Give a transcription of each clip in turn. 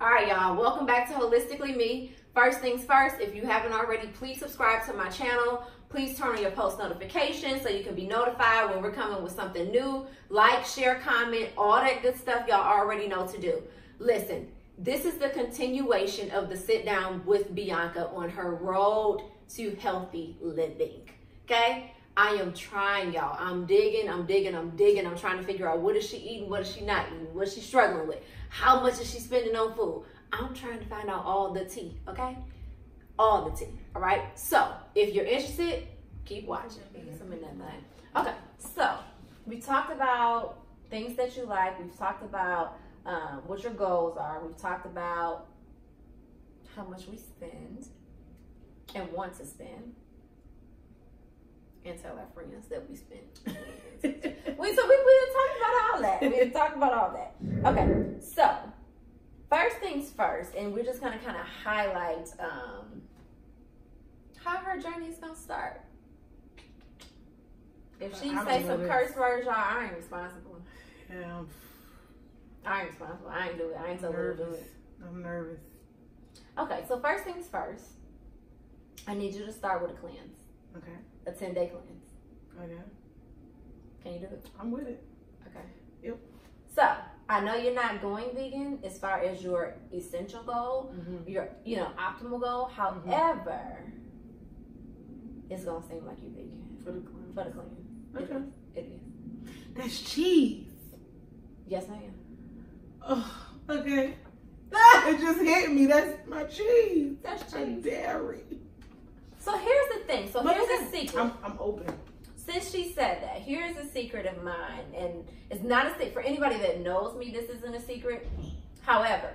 All right, y'all, welcome back to Holistically Me. First things first, if you haven't already, please subscribe to my channel. Please turn on your post notifications so you can be notified when we're coming with something new. Like, share, comment, all that good stuff y'all already know to do. Listen, this is the continuation of the sit down with Byanca on her road to healthy living, okay? I am trying, y'all. I'm digging. I'm trying to figure out what is she eating, what is she not eating, what is she struggling with, how much is she spending on food. I'm trying to find out all the tea, okay? All the tea, all right? So, if you're interested, keep watching. Some in that thing. Okay, so we talked about things that you like. We've talked about what your goals are. We've talked about how much we spend and want to spend. And tell our friends that we spend. we didn't talk about all that. We didn't talk about all that. Okay, so first things first, and we're just gonna kind of highlight how her journey is gonna start. If she say some curse words, y'all, I ain't responsible. Yeah. I ain't responsible. I ain't do it. I ain't told her to do it. I'm nervous. Okay, so first things first, I need you to start with a cleanse. Okay. A 10-day cleanse. Okay. Can you do it? I'm with it. Okay. Yep. So, I know you're not going vegan as far as your essential goal, your, optimal goal. However, it's going to seem like you're vegan. For the cleanse. For the cleanse. Okay. It is. That's cheese. Yes, ma'am. Oh, okay. It just hit me. That's my cheese. That's cheese. I'm dairy. So here's the thing. So here's a secret. I'm open. Since she said that, here's a secret of mine. And it's not a secret. For anybody that knows me, this isn't a secret. However,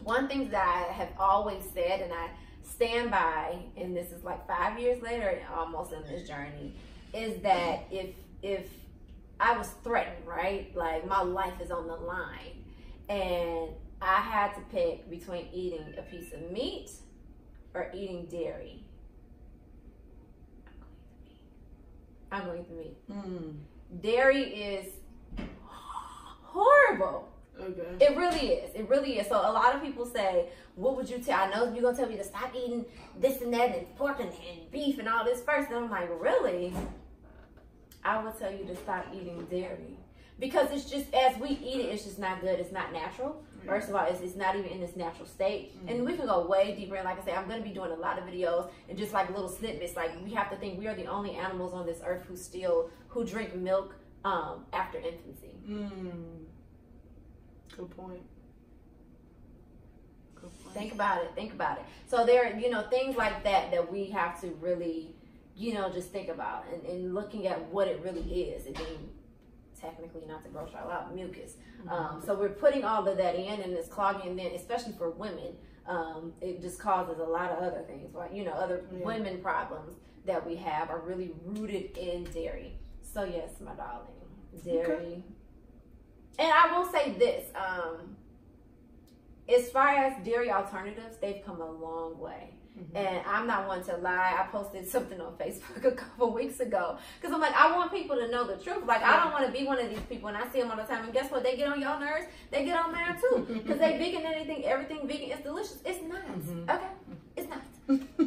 one thing that I have always said, and I stand by, and this is like 5 years later, almost in this journey, is that if I was threatened, right? Like my life is on the line. And I had to pick between eating a piece of meat or eating dairy. I'm going to eat the meat. Dairy is horrible. Okay. It really is. It really is. So a lot of people say, what would you tell? I know you're going to tell me to stop eating this and that and pork and beef and all this first. And I'm like, really? I would tell you to stop eating dairy. Because it's just, as we eat it, it's just not good. It's not natural. First of all, it's not even in its natural state. And we can go way deeper. And like I say, I'm going to be doing a lot of videos and just like little snippets. Like, we have to think we are the only animals on this earth who drink milk after infancy. Good point. Think about it. Think about it. So there are, things like that we have to really, just think about and looking at what it really is. It being technically, not to gross y'all out, mucus. So we're putting all of that in, and it's clogging, and then especially for women, it just causes a lot of other things. Like, other women problems that we have are really rooted in dairy. So yes, my darling, dairy. Okay. And I will say this, as far as dairy alternatives, they've come a long way. And I'm not one to lie. I posted something on Facebook a couple weeks ago because I'm like, I want people to know the truth. Like, I don't want to be one of these people, and I see them all the time. And guess what? They get on your nerves. They get on mine too because they vegan and everything vegan is delicious. It's not. Okay? It's not.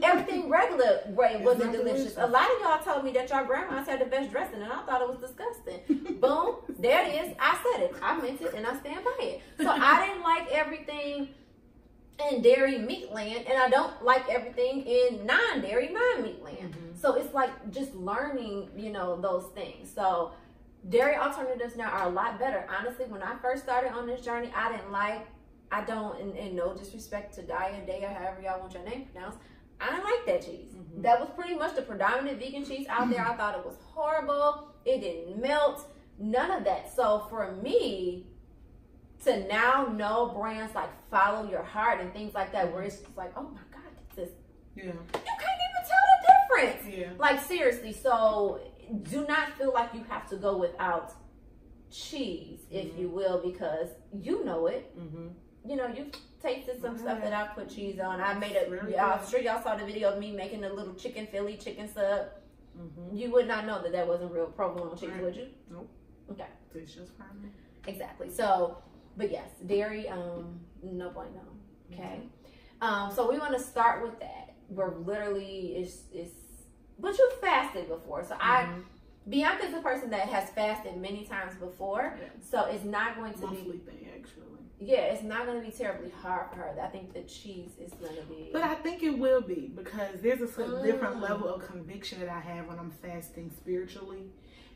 Everything regular way wasn't delicious. A lot of y'all told me that y'all grandmas had the best dressing, and I thought it was disgusting. Boom. There it is. I said it. I meant it, and I stand by it. So I didn't like everything in dairy meat land, and I don't like everything in non-dairy, non-meat land. So it's like just learning, those things. So dairy alternatives now are a lot better. Honestly, when I first started on this journey, I don't, in no disrespect to Daya, Daya, however y'all want your name pronounced, I didn't like that cheese. That was pretty much the predominant vegan cheese out there. I thought it was horrible. It didn't melt. None of that. So for me, to now know brands like Follow Your Heart and things like that, where it's just like, oh my God, this is, you can't even tell the difference. Like, seriously. So do not feel like you have to go without cheese, if you will, because you know it. You've tasted some stuff that I put cheese on. I made I'm sure y'all saw the video of me making a little chicken Philly chicken sub. You would not know that wasn't real provolone cheese, would you? Nope. Okay. It's just fine. Exactly. So, but yes, dairy, No bueno. Okay. So we want to start with that. We're literally but you fasted before. So Byanca is a person that has fasted many times before. Yeah. So it's not going to monthly thing, actually. Yeah, it's not going to be terribly hard for her. I think the cheese is going to be. But I think it will be, because there's a different level of conviction that I have when I'm fasting spiritually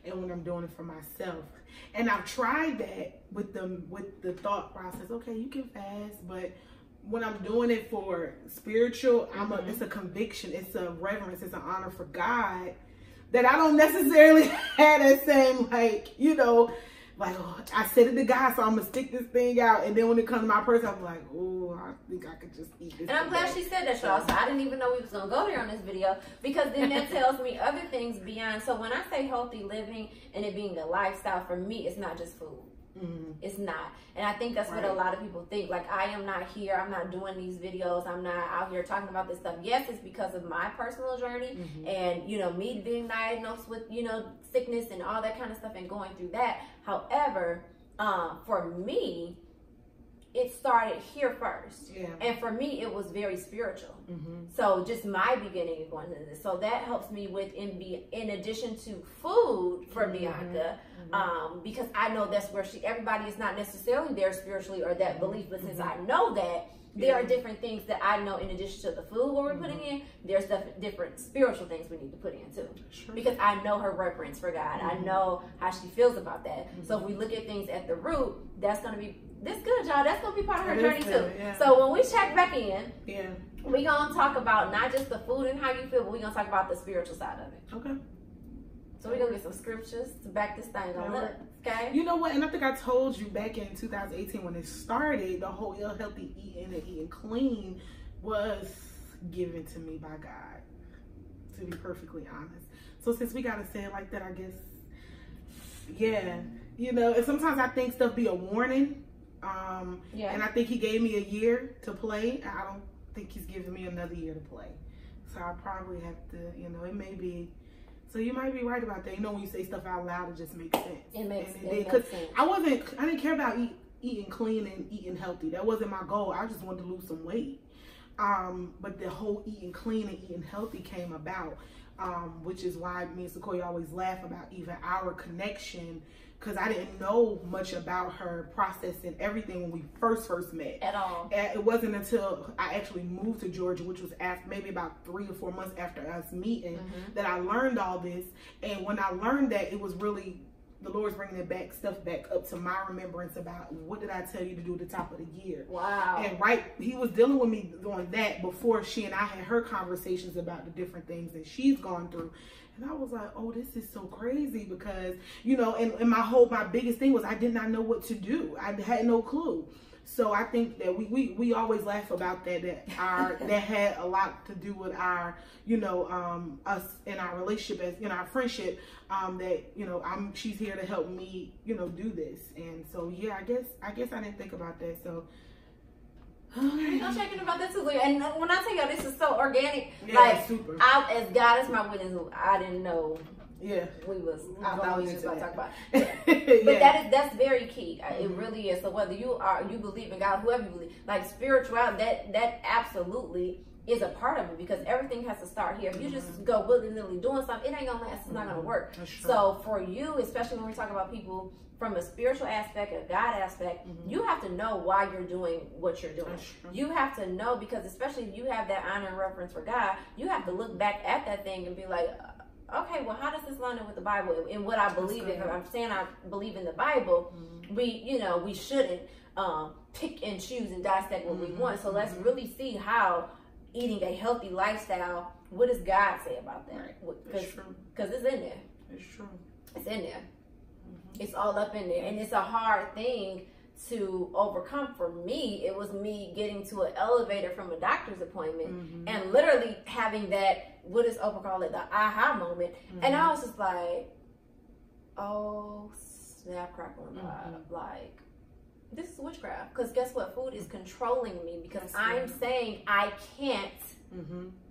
and when I'm doing it for myself. And I've tried that with the thought process. Okay, you can fast, but when I'm doing it for spiritual, it's a conviction, it's a reverence, it's an honor for God that I don't necessarily have that same, like, you know, like, oh, I said it to God, so I'm gonna stick this thing out. And then when it comes to my person, I'm like, oh, I think I could just eat this. And I'm glad she said that, y'all. So I didn't even know we was gonna go there on this video, because then that tells me other things beyond. So when I say healthy living and it being a lifestyle, for me, it's not just food. It's not. And I think that's what a lot of people think. Like, I am not here, I'm not doing these videos, I'm not out here talking about this stuff. Yes, it's because of my personal journey and, you know, me being diagnosed with, you know, sickness and all that kind of stuff and going through that. However, for me, it started here first. Yeah. And for me, it was very spiritual. So just my beginning of going into this. So that helps me with, in addition to food for Byanca, because I know that's where everybody is not necessarily there spiritually or that belief, but since I know that, there are different things that I know in addition to the food what we're putting in, there's different spiritual things we need to put in too. Because I know her reverence for God. I know how she feels about that. So if we look at things at the root, that's going to be, that's good, y'all. That's going to be part of her journey too. Yeah. So when we check back in, we're going to talk about not just the food and how you feel, but we're going to talk about the spiritual side of it. Okay. So we're going to get some scriptures to back this thing on. Okay. You know what? And I think I told you back in 2018 when it started, the whole healthy eating and eating clean was given to me by God, to be perfectly honest. So since we got to say it like that, I guess, yeah. You know, and sometimes I think stuff be a warning. And I think he gave me a year to play. I don't think he's giving me another year to play. So I probably have to, you know, it may be. So you might be right about that. You know, when you say stuff out loud, it just makes sense. It makes sense. I didn't care about eating clean and eating healthy. That wasn't my goal. I just wanted to lose some weight. But the whole eating clean and eating healthy came about, which is why me and Sequoia always laugh about even our connection, because I didn't know much about her process and everything when we first met. At all. It wasn't until I actually moved to Georgia, which was after, maybe about 3 or 4 months after us meeting, that I learned all this. And when I learned that, it was really the Lord's bringing stuff back up to my remembrance about what did I tell you to do at the top of the year. Wow. And he was dealing with me doing that before she and I had her conversations about the different things that she's gone through. And I was like, oh, this is so crazy, because, you know, and my biggest thing was I did not know what to do. I had no clue. So I think that we always laugh about that had a lot to do with our, you know, us in our relationship, as in our friendship, that, you know, she's here to help me, you know, do this. And so, yeah, I guess I didn't think about that. So I'm checking about that too. And when I tell y'all this is so organic, yeah, like super. As God is my witness, I didn't know. Yeah, I thought we was just about to talk about it. But that's very key. It really is. So whether you believe in God, whoever you believe, like spirituality, that absolutely is a part of it, because everything has to start here. If you just go willy-nilly doing something, it ain't gonna last. It's not gonna work. So for you, especially when we talk about people from a spiritual aspect, a God aspect, you have to know why you're doing what you're doing. You have to know, because especially if you have that honor and reverence for God, you have to look back at that thing and be like, okay, well, how does this line up with the Bible and what I believe in? If I'm saying I believe in the Bible, we shouldn't pick and choose and dissect what we want. So let's really see how eating a healthy lifestyle, what does God say about that? Because it's in there. It's true. It's in there. It's all up in there. And it's a hard thing to overcome. For me, it was me getting to an elevator from a doctor's appointment and literally having that, what does Oprah call it, the aha moment. And I was just like, oh, snap, crackle, and pop. Like, this is witchcraft. Because guess what? Food is controlling me, because I'm saying I can't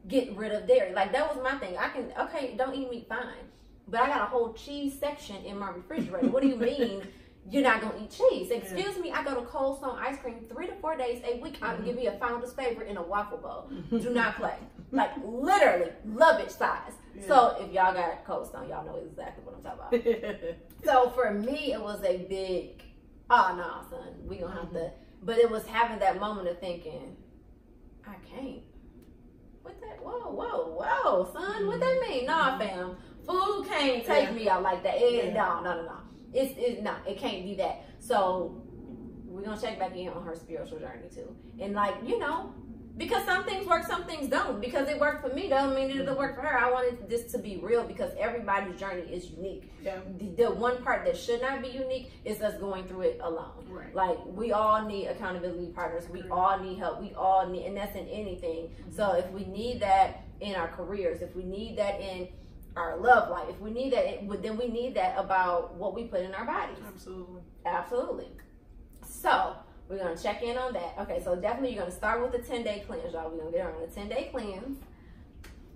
get rid of dairy. Like, that was my thing. Okay, don't eat meat, fine. But I got a whole cheese section in my refrigerator. What do you mean you're not gonna eat cheese. Excuse me, I go to Cold Stone Ice Cream 3 to 4 days a week. I'll give you a founder's favorite in a waffle bowl. Do not play. Like literally, luggage size. Yeah. So if y'all got Cold Stone, y'all know exactly what I'm talking about. So for me, it was a big, oh no, son, we gonna have to. But it was having that moment of thinking, I can't. What that? Whoa, son. What that mean? Nah, fam. Food can't take me out like that. No. It can't be that. So we're gonna check back in on her spiritual journey too. And like, you know, because some things work, some things don't. Because it worked for me doesn't mean it'll work for her. I wanted this to be real because everybody's journey is unique. Yeah. The one part that should not be unique is us going through it alone. Right. Like we all need accountability partners. We all need help. We all need, and that's in anything. So if we need that in our careers, if we need that in our love life, if we need that, then we need that about what we put in our bodies. Absolutely. So we're going to check in on that. Okay, so definitely you're going to start with the 10-day cleanse, y'all. We're going to get her on a 10-day cleanse.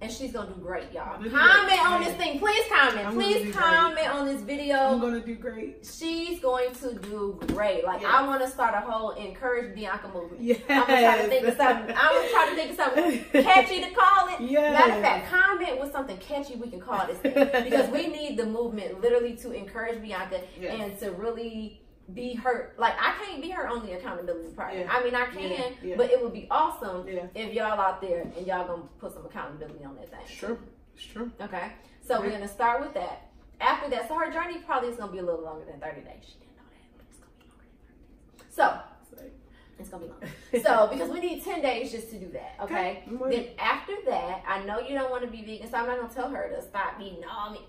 And she's going to do great, y'all. Comment on this thing. Please comment. Please comment on this video. I'm going to do great. She's going to do great. Like, I want to start a whole Encourage Byanca movement. Yes. I'm going to try to think of something. I'm going to try to think of something catchy to call it. Yes. Matter of fact, comment with something catchy we can call this thing. Because we need the movement literally to encourage Byanca and to really be her. Like, I can't be her only accountability partner. I mean, I can, but it would be awesome if y'all out there and y'all gonna put some accountability on that thing. Sure, it's true. Okay, so we're gonna start with that. After that, so her journey probably is gonna be a little longer than 30 days. She didn't know that, but it's gonna be longer than 30 days. So it's gonna be longer. So because we need 10 days just to do that. Okay. Then after that, I know you don't want to be vegan, so I'm not gonna tell her to stop eating. No, I mean,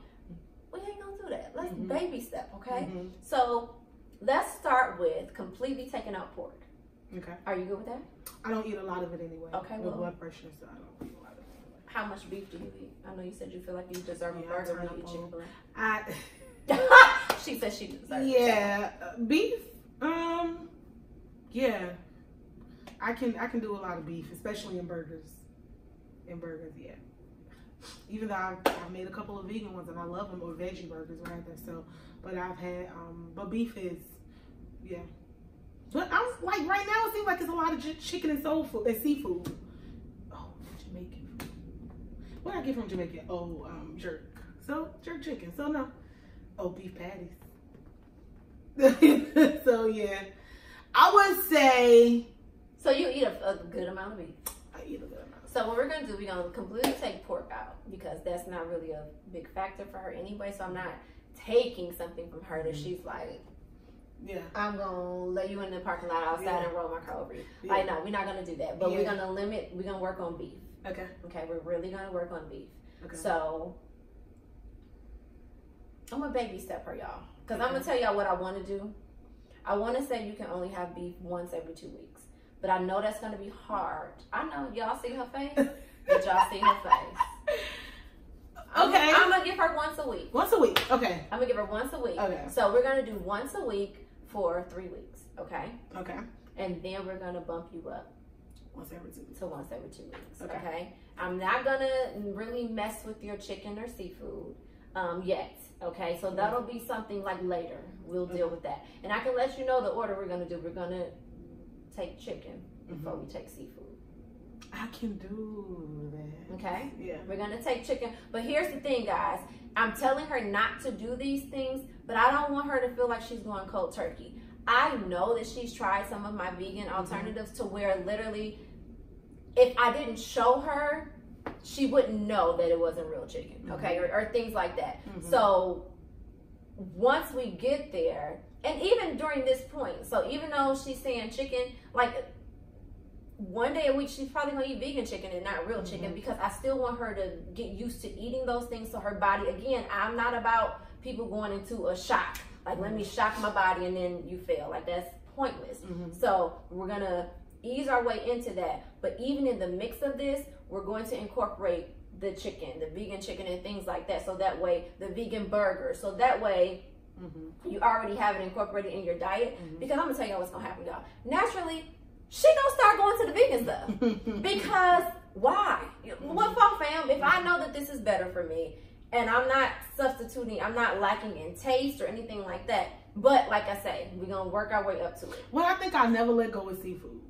we ain't gonna do that. Let's baby step. Okay. So let's start with completely taking out pork. Okay. Are you good with that? I don't eat a lot of it anyway. Okay. With blood pressure, so I don't eat a lot of it anyway. How much beef do you eat? I know you said you feel like you deserve a burger when you eat Chick-fil-A. She said she deserves beef. Yeah. I can do a lot of beef, especially in burgers. Even though I've made a couple of vegan ones and I love them, or veggie burgers rather. So, but I've had but beef is But I'm like right now it seems like it's a lot of chicken and soul food and seafood. Oh, Jamaican food. What did I get from Jamaica? Oh, jerk. So jerk chicken. So no. Oh, beef patties. So yeah, I would say. So you eat a good amount of beef. I eat a good amount. So what we're gonna do, we're gonna completely take pork out because that's not really a big factor for her anyway. So I'm not taking something from her that she's like, I'm gonna let you in the parking lot outside and roll my car over you. Like, no, we're not gonna do that. But we're gonna work on beef. Okay, we're really gonna work on beef. Okay. So I'm gonna baby step her, y'all. Because I'm gonna tell y'all what I wanna do. I wanna say you can only have beef once every 2 weeks. But I know that's gonna be hard. I know y'all see her face. Did y'all see her face? Okay. I'm gonna give her once a week. Once a week. Okay. I'm gonna give her once a week. Okay. So we're gonna do once a week for 3 weeks. Okay. Okay. And then we're gonna bump you up once every 2 weeks. To once every 2 weeks. Okay. I'm not gonna really mess with your chicken or seafood yet. Okay. So that'll be something like later. We'll deal with that. And I can let you know the order we're gonna do. We're gonna take chicken before we take seafood. I can do that. Okay? Yeah. We're going to take chicken. But here's the thing, guys. I'm telling her not to do these things, but I don't want her to feel like she's going cold turkey. I know that she's tried some of my vegan alternatives to where literally, if I didn't show her, she wouldn't know that it wasn't real chicken. Okay? Or things like that. So once we get there, and even during this point, so even though she's saying chicken, like one day a week, she's probably gonna eat vegan chicken and not real chicken because I still want her to get used to eating those things. So her body, again, I'm not about people going into a shock. Like, let me shock my body and then you fail. Like, that's pointless. So we're gonna ease our way into that. But even in the mix of this, we're going to incorporate the chicken, the vegan chicken and things like that. So that way, the vegan burger. So that way, you already have it incorporated in your diet. Because I'm gonna tell y'all what's gonna happen, y'all. Naturally, she gonna start going to the vegan stuff. Because why? What for, fam? If I know that this is better for me and I'm not substituting, I'm not lacking in taste or anything like that, But like I say, we're gonna work our way up to it. Well, I think I'll never let go of seafood.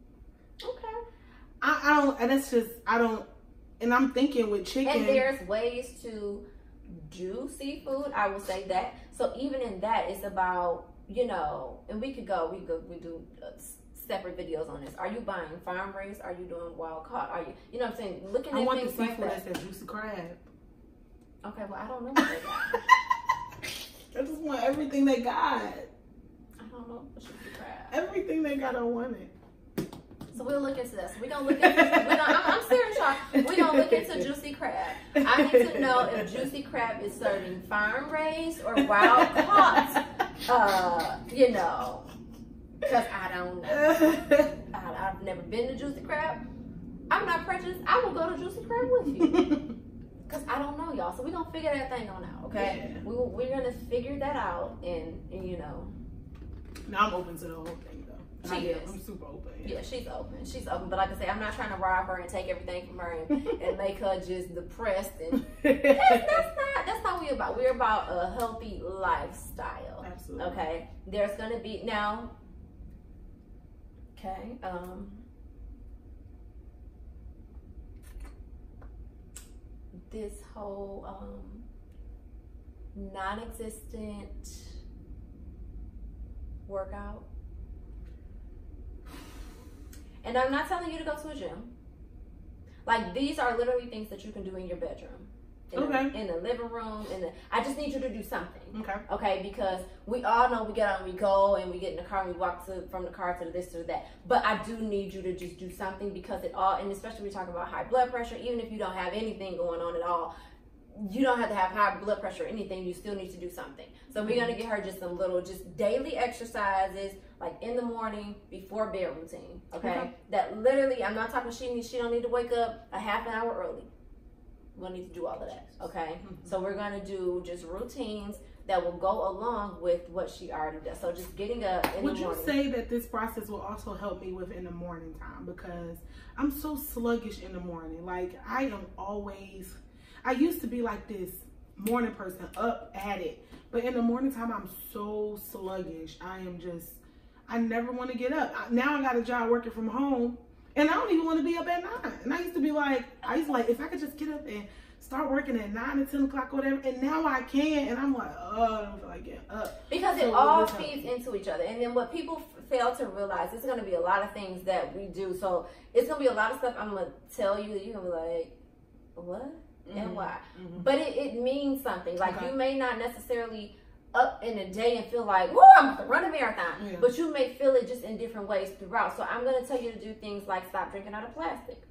Okay. I don't, and it's just, I don't, and I'm thinking with chicken. And there's ways to do seafood, I will say that. So even in that, it's about, you know, and we do separate videos on this. Are you buying farm raised? Are you doing wild caught? Are you, you know what I'm saying? Looking at I want things the seafood like that says juicy crab. Okay, well, I don't know what they got. I just want everything they got. I don't know what juicy crab. Everything they got, I want it. So we'll look into this. We're gonna look into. I'm serious, y'all. We're gonna look into juicy crab. I need to know if juicy crab is serving farm raised or wild caught. You know, because I don't know. I've never been to juicy crab. I'm not prejudiced. I will go to juicy crab with you. Because I don't know, y'all. So we're gonna figure that thing on out. Okay. Yeah. We're gonna figure that out, and you know. Now I'm open to the whole thing. She is. I'm super open. Yeah, she's open. She's open. But like I say, I'm not trying to rob her and take everything from her and make her just depressed. And that's not what we're about. We're about a healthy lifestyle. Absolutely. Okay. There's gonna be now. Okay. This whole non-existent workout. And I'm not telling you to go to a gym. Like, these are literally things that you can do in your bedroom. In the living room. I just need you to do something. Okay. Okay, because we all know we get out and we go and we get in the car and we walk from the car to this to that. But I do need you to just do something because and especially we talk about high blood pressure, even if you don't have anything going on at all, you don't have to have high blood pressure or anything, you still need to do something. So we're going to get her just some little, just daily exercises, like in the morning, before bed routine, okay? That literally, I'm not talking she don't need to wake up a half an hour early. We're going to need to do all of that, okay? So we're going to do just routines that will go along with what she already does. So just getting up in the morning. Would you say that this process will also help me with in the morning time? Because I'm so sluggish in the morning. Like, I used to be like this morning person, up at it. But in the morning time, I'm so sluggish. I never want to get up. Now I got a job working from home, and I don't even want to be up at 9. And I used to be like, if I could just get up and start working at 9 or 10 o'clock or whatever. And now I can, and I'm like, oh, I don't feel like getting up. Because it all feeds into each other. And then what people fail to realize, there's going to be a lot of things that we do. So it's going to be a lot of stuff I'm going to tell you that you're going to be like, what? And why? But it means something. Like, you may not necessarily up in a day and feel like, whoa, I'm going to run a marathon. Yeah. But you may feel it just in different ways throughout. So I'm going to tell you to do things like stop drinking out of plastic.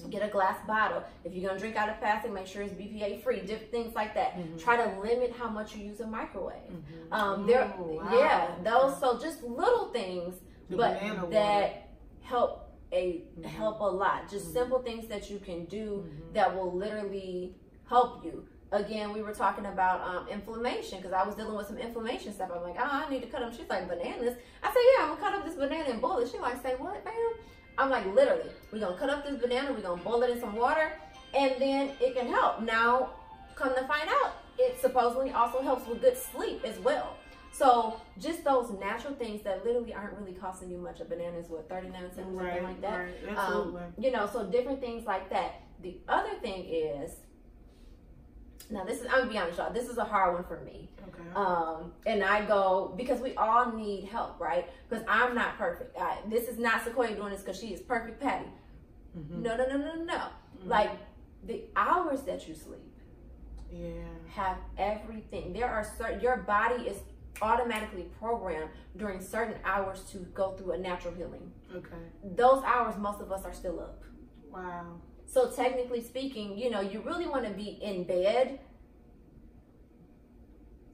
Get a glass bottle. If you're going to drink out of plastic, make sure it's BPA free. Different things like that. Try to limit how much you use a microwave. So just little things, but that help a lot. Just simple things that you can do that will literally help you. Again, we were talking about inflammation, because I was dealing with some inflammation stuff. I'm like, oh, I need to cut them. She's like, bananas? I said, yeah, I'm going to cut up this banana and boil it. She's like, say what, ma'am? I'm like, literally, we're going to cut up this banana, we're going to boil it in some water, and then it can help. Now, come to find out, it supposedly also helps with good sleep as well. So just those natural things that literally aren't really costing you much. A banana is what, 39 cents, something like that. Right. Absolutely. You know, so different things like that. The other thing is, now this is, I'm gonna be honest, y'all, this is a hard one for me. Okay. And I go, because we all need help, right? Because I'm not perfect. This is not Sequoia doing this because she is perfect, Patty. No. Like, the hours that you sleep have everything. There are certain, your body is automatically programmed during certain hours to go through a natural healing. Okay. Those hours, most of us are still up. Wow. So technically speaking, you know, you really want to be in bed.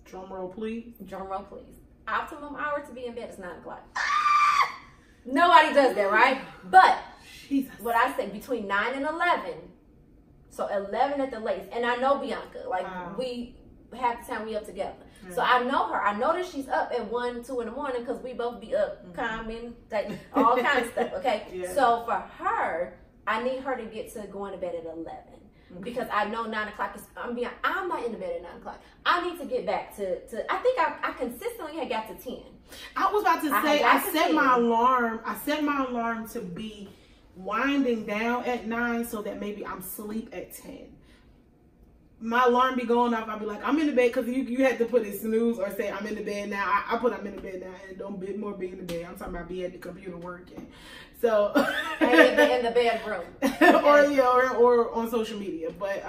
Drum roll, please. Drum roll, please. Optimum hour to be in bed is 9 o'clock. Nobody does that, right? But what I say, between 9 and 11. So 11 at the latest. And I know Byanca. Like, we half the time we up together. So I know her. I know that she's up at 1, 2 in the morning because we both be up, calming, all kinds of stuff, okay? So for her, I need her to get to going to bed at 11. because I know 9 o'clock is, I'm not in the bed at 9 o'clock. I need to get back to I think I consistently had got to 10. I was about to say, I set my alarm to be winding down at 9 so that maybe I'm asleep at 10. My alarm be going off. I'll be like, I'm in the bed, because you had to put it snooze or say I'm in the bed now. I put I'm in the bed now, and don't be more be in the bed. I'm talking about be at the computer working. So in the bedroom. or on social media. But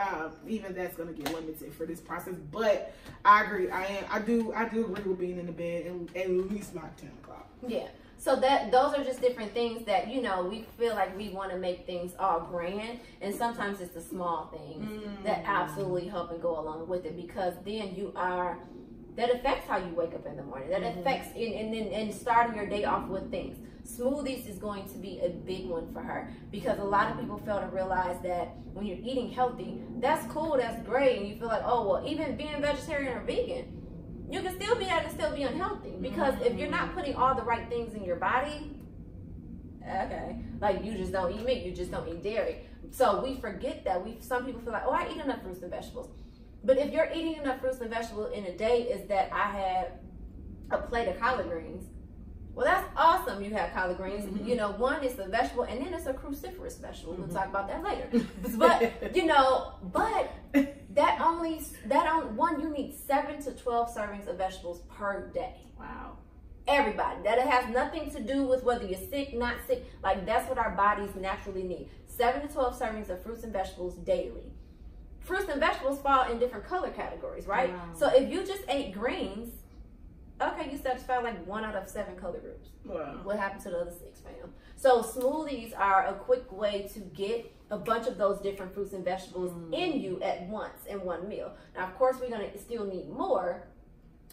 even that's gonna get limited for this process. But I agree. I do agree with being in the bed at least like 10 o'clock. Yeah. So those are just different things that, you know, we feel like we want to make things all grand, and sometimes it's the small things that absolutely help and go along with it, because then that affects how you wake up in the morning. That affects and starting your day off with things. Smoothies is going to be a big one for her, because a lot of people fail to realize that when you're eating healthy, that's cool, that's great, and you feel like, oh, well, even being vegetarian or vegan, you can still be that and still be unhealthy, because if you're not putting all the right things in your body, okay, like you just don't eat meat, you just don't eat dairy. So we forget that. Some people feel like, oh, I eat enough fruits and vegetables. But if you're eating enough fruits and vegetables in a day is that I have a plate of collard greens, well, that's awesome. You have collard greens. You know, one is a vegetable, and then it's a cruciferous vegetable. We'll talk about that later. But you know, that only one, you need 7 to 12 servings of vegetables per day. Wow. Everybody. That it has nothing to do with whether you're sick, not sick. Like, that's what our bodies naturally need. 7 to 12 servings of fruits and vegetables daily. Fruits and vegetables fall in different color categories, right? Wow. So if you just ate greens, okay, you satisfy like 1 out of 7 color groups. Wow. What happened to the other 6, fam? So smoothies are a quick way to get a bunch of those different fruits and vegetables in you at once in one meal. Now, of course, we're going to still need more,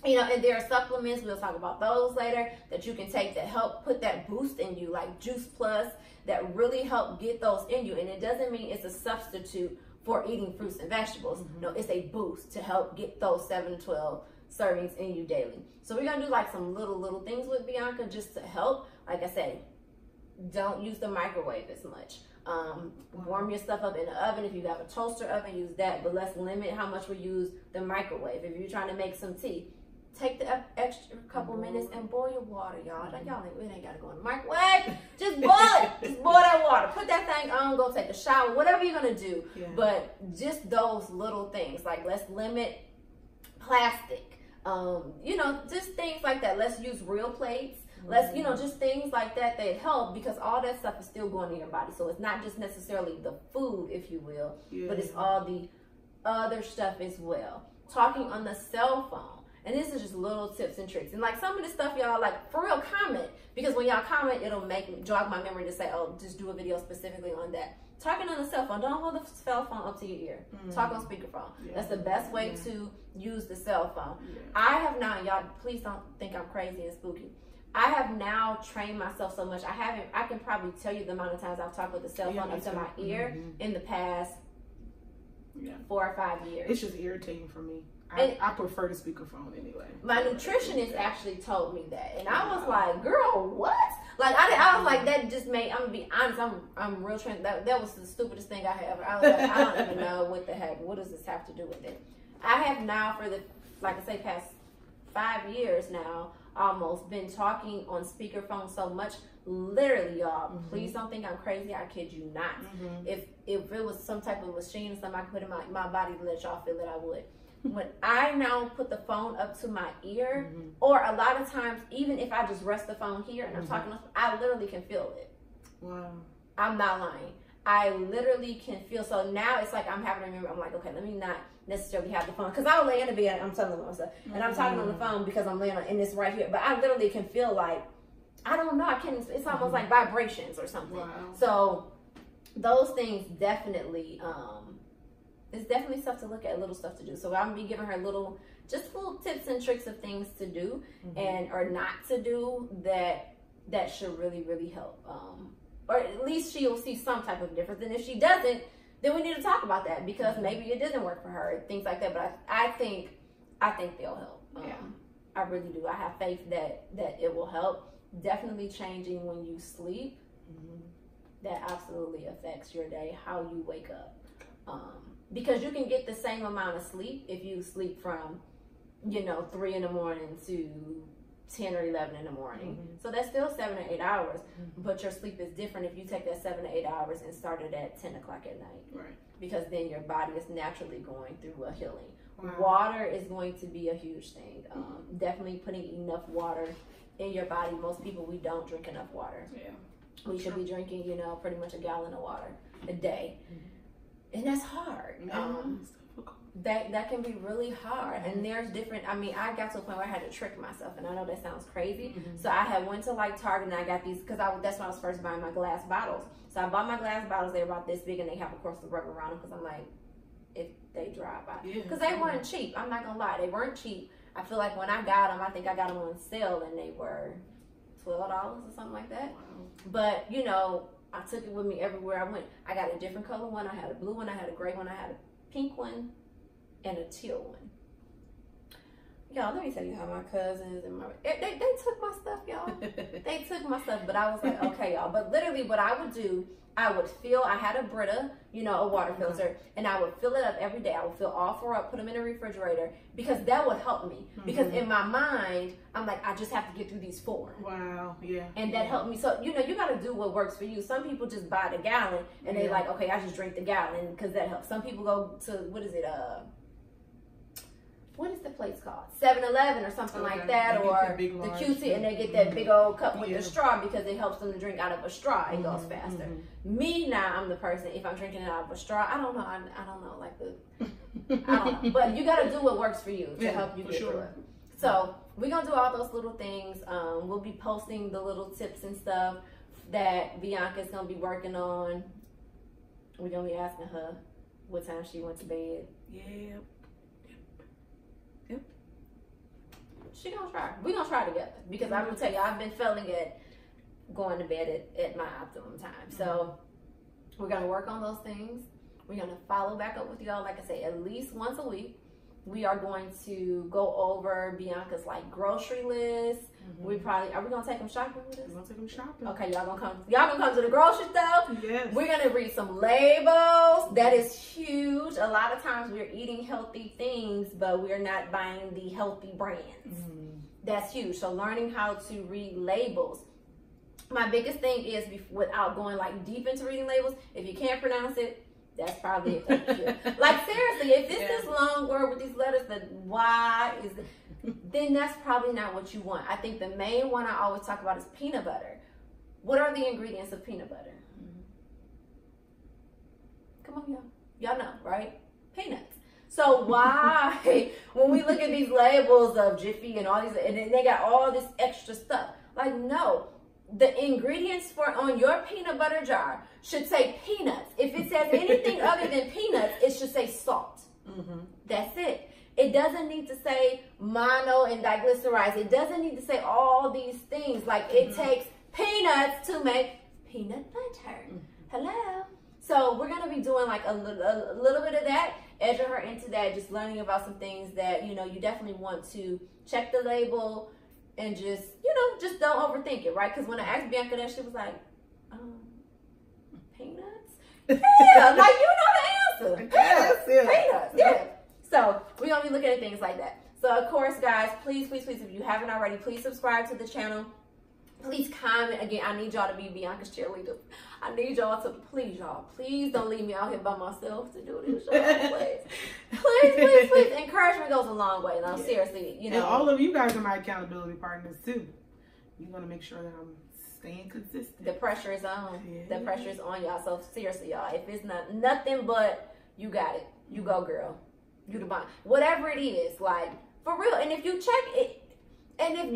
you know, and there are supplements, we'll talk about those later, that you can take that help put that boost in you, like Juice Plus, that really help get those in you. And it doesn't mean it's a substitute for eating fruits and vegetables. No, it's a boost to help get those 7 to 12 servings in you daily. So we're gonna do like some little things with Byanca just to help. Like I said, don't use the microwave as much. Warm your stuff up in the oven. If you have a toaster oven, use that, but let's limit how much we use the microwave. If you're trying to make some tea, take the extra couple minutes and boil your water, y'all. Y'all ain't gotta go in the microwave. Just boil it. Just boil that water. Put that thing on, go take a shower, whatever you're gonna do. Yeah. But just those little things, like let's limit plastic. You know, just things like that. Let's use real plates. Let's, you know, just things like that help, because all that stuff is still going in your body. So it's not just necessarily the food, if you will, but it's all the other stuff as well. Talking on the cell phone. And this is just little tips and tricks. And like some of this stuff, y'all, like for real, comment. Because when y'all comment, it'll jog my memory to say, oh, just do a video specifically on that. Talking on the cell phone, don't hold the cell phone up to your ear. Talk on speakerphone. That's the best way to use the cell phone. I have now, y'all, please don't think I'm crazy and spooky. I have now trained myself so much. I can probably tell you the amount of times I've talked with the cell phone up to my ear in the past 4 or 5 years. It's just irritating for me. I prefer the speakerphone anyway. My nutritionist actually told me that, and I was like, "Girl, what?" Like I was like, that just made. I'm gonna be honest. I'm real trained. That was the stupidest thing I had ever. I was like, I don't even know what the heck. What does this have to do with it? I have now for the, like I say, past 5 years now, almost been talking on speakerphone so much. Literally, y'all, please don't think I'm crazy. I kid you not. If it was some type of machine or something I could put in my body to let y'all feel it, I would. When I now put the phone up to my ear, or a lot of times, even if I just rest the phone here and I'm talking, I literally can feel it. Wow. I'm not lying. I literally can feel. So now it's like I'm having to remember, I'm like, okay, let me not necessarily have the phone. Because I'll lay in the bed, I'm telling myself, and I'm talking on the phone because I'm laying on, and it's right here. But I literally can feel like, I don't know, I can't, it's almost like vibrations or something. Wow. So those things definitely, it's definitely stuff to look at, little stuff to do. So I'm gonna be giving her little tips and tricks of things to do or not to do that should really help. Or at least she'll see some type of difference. And if she doesn't, then we need to talk about that, because maybe it doesn't work for her, things like that. But I think they'll help. I really do. I have faith that it will help. Definitely changing when you sleep. That absolutely affects your day, how you wake up. because you can get the same amount of sleep if you sleep from, 3 in the morning to 10 or 11 in the morning. So that's still 7 or 8 hours, but your sleep is different if you take that 7 to 8 hours and start it at 10 o'clock at night. Right. Because then your body is naturally going through a healing. Wow. Water is going to be a huge thing. Definitely putting enough water in your body. Most people, we don't drink enough water. Yeah. We should be drinking, pretty much a gallon of water a day. And that's hard. That can be really hard. And there's different, I got to a point where I had to trick myself, and I know that sounds crazy. So I had went to like Target, and I got these, because that's when I was first buying my glass bottles. So I bought my glass bottles. They were about this big, and they have, of course, the rubber around them, because I'm like, if they dry out. Because they weren't cheap. I'm not gonna lie, they weren't cheap. I feel like when I got them, I think I got them on sale, and they were $12 or something like that. Wow. But I took it with me everywhere I went. I got a different color one. I had a blue one. I had a gray one. I had a pink one, and a teal one. Y'all, let me tell you how my cousins and they took my stuff, y'all. They took my stuff, but I was like, okay, y'all. But literally, what I would do, I had a Brita, a water filter, and I would fill it up every day. I would fill all 4 up, put them in the refrigerator, because that would help me. Because in my mind, I'm like, I just have to get through these 4. Wow, yeah. And that helped me. So, you got to do what works for you. Some people just buy the gallon, and they like, okay, I just drink the gallon, because that helps. Some people go to, what is the place called? 7-Eleven or something like that, or the QT, and they get that big old cup with the straw, because it helps them to drink out of a straw. It goes faster. Me, now, I'm the person, if I'm drinking it out of a straw, I don't know, I don't know, I don't know. But you got to do what works for you to help you get through it. So we're going to do all those little things. We'll be posting the little tips and stuff that Byanca's going to be working on. We're going to be asking her what time she went to bed. Yep. She gonna try. We gonna try together, because I'm gonna tell you, I've been failing at going to bed at my optimum time. So we're gonna work on those things. We're gonna follow back up with y'all, like I say, at least once a week. We are going to go over Byanca's grocery list. Are we gonna take them shopping with us? We're gonna take them shopping. Okay, y'all gonna come to the grocery store. Yes. We're gonna read some labels. That is huge. A lot of times we're eating healthy things, but we're not buying the healthy brands. That's huge. So learning how to read labels. My biggest thing is, without going deep into reading labels, if you can't pronounce it, that's probably it. Seriously, if it's this long word with these letters, the Y is, then that's probably not what you want. I think the main one I always talk about is peanut butter. What are the ingredients of peanut butter? Come on, y'all. Y'all know, right? Peanuts. So why, when we look at these labels of Jiffy and all these, and then they got all this extra stuff, no. The ingredients on your peanut butter jar should say peanuts. If it says anything other than peanuts, it should say salt. That's it. It doesn't need to say mono and diglycerides. It doesn't need to say all these things. It takes peanuts to make peanut butter. Hello. So we're going to be doing a little bit of that, edging her into that, just learning about some things that, you definitely want to check the label, and just, just don't overthink it, right? Because when I asked Byanca that, she was like, peanuts? Yeah, you know the answer. Yes, peanuts, yeah. So we're going to be looking at things like that. So, of course, guys, please, please, please, if you haven't already, please subscribe to the channel. Please comment. Again, I need y'all to be Byanca's cheerleader. I need y'all to, please, y'all, please don't leave me out here by myself to do this, y'all. Please, please, please. Encouragement goes a long way. Now, seriously, And all of you guys are my accountability partners, too. You're going to make sure that I'm staying consistent. The pressure is on. The pressure is on, y'all. So, seriously, y'all, if it's nothing but you got it, you go, girl. You the bomb. Whatever it is, for real. And if you check it, and if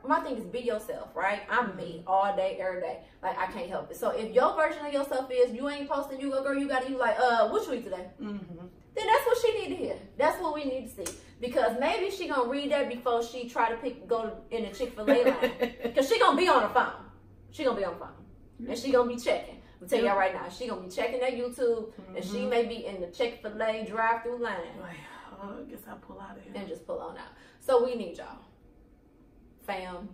my thing is be yourself, right? I'm me all day, every day. I can't help it. So if your version of yourself is you ain't posting, you go, girl, you got to, what you eat today? Then that's what she need to hear. That's what we need to see. Because maybe she going to read that before she try to go in the Chick-fil-A line. Because she going to be on her phone. She going to be on the phone. And she going to be checking. I'm tell y'all right now, she going to be checking that YouTube. And she may be in the Chick-fil-A drive-through line. I guess I'll pull out of here. And just pull on out. So we need y'all. Fam,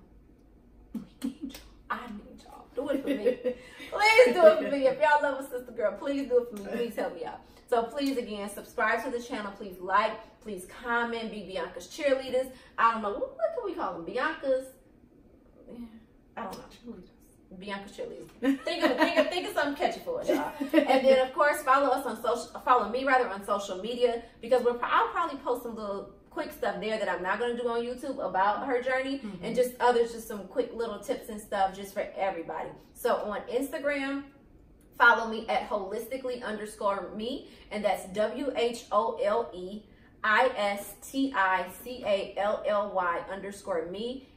I need y'all. Do it for me. Please do it for me. If y'all love a sister girl, please do it for me. Please help me out. So please, again, subscribe to the channel. Please like, please comment, be Byanca's cheerleaders. I don't know, what can we call them? Byanca's, I don't know. Byanca's cheerleaders. Think of something catchy for us, y'all. And then, of course, follow me on social media, because I'll probably post some little quick stuff there that I'm not going to do on YouTube about her journey, and just some quick little tips and stuff just for everybody. So on Instagram, follow me at wholeistically_me, and that's WHOLEistically_me.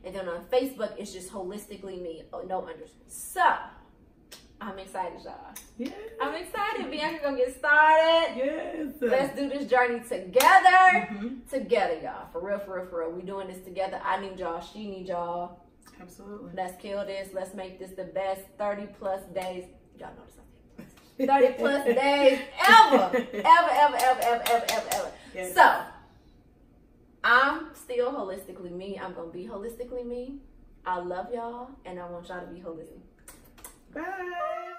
And then on Facebook, it's just holistically me, no underscore. So I'm excited, y'all. Yeah. I'm excited. Byanca gonna get started. Yes. Let's do this journey together. Together, y'all. For real, for real, for real. We doing this together. I need y'all. She need y'all. Absolutely. Let's kill this. Let's make this the best 30 plus days. Y'all know this. 30 plus days ever. Ever. Yes. So, I'm still holistically me. I'm going to be holistically me. I love y'all, and I want y'all to be holistic. Bye.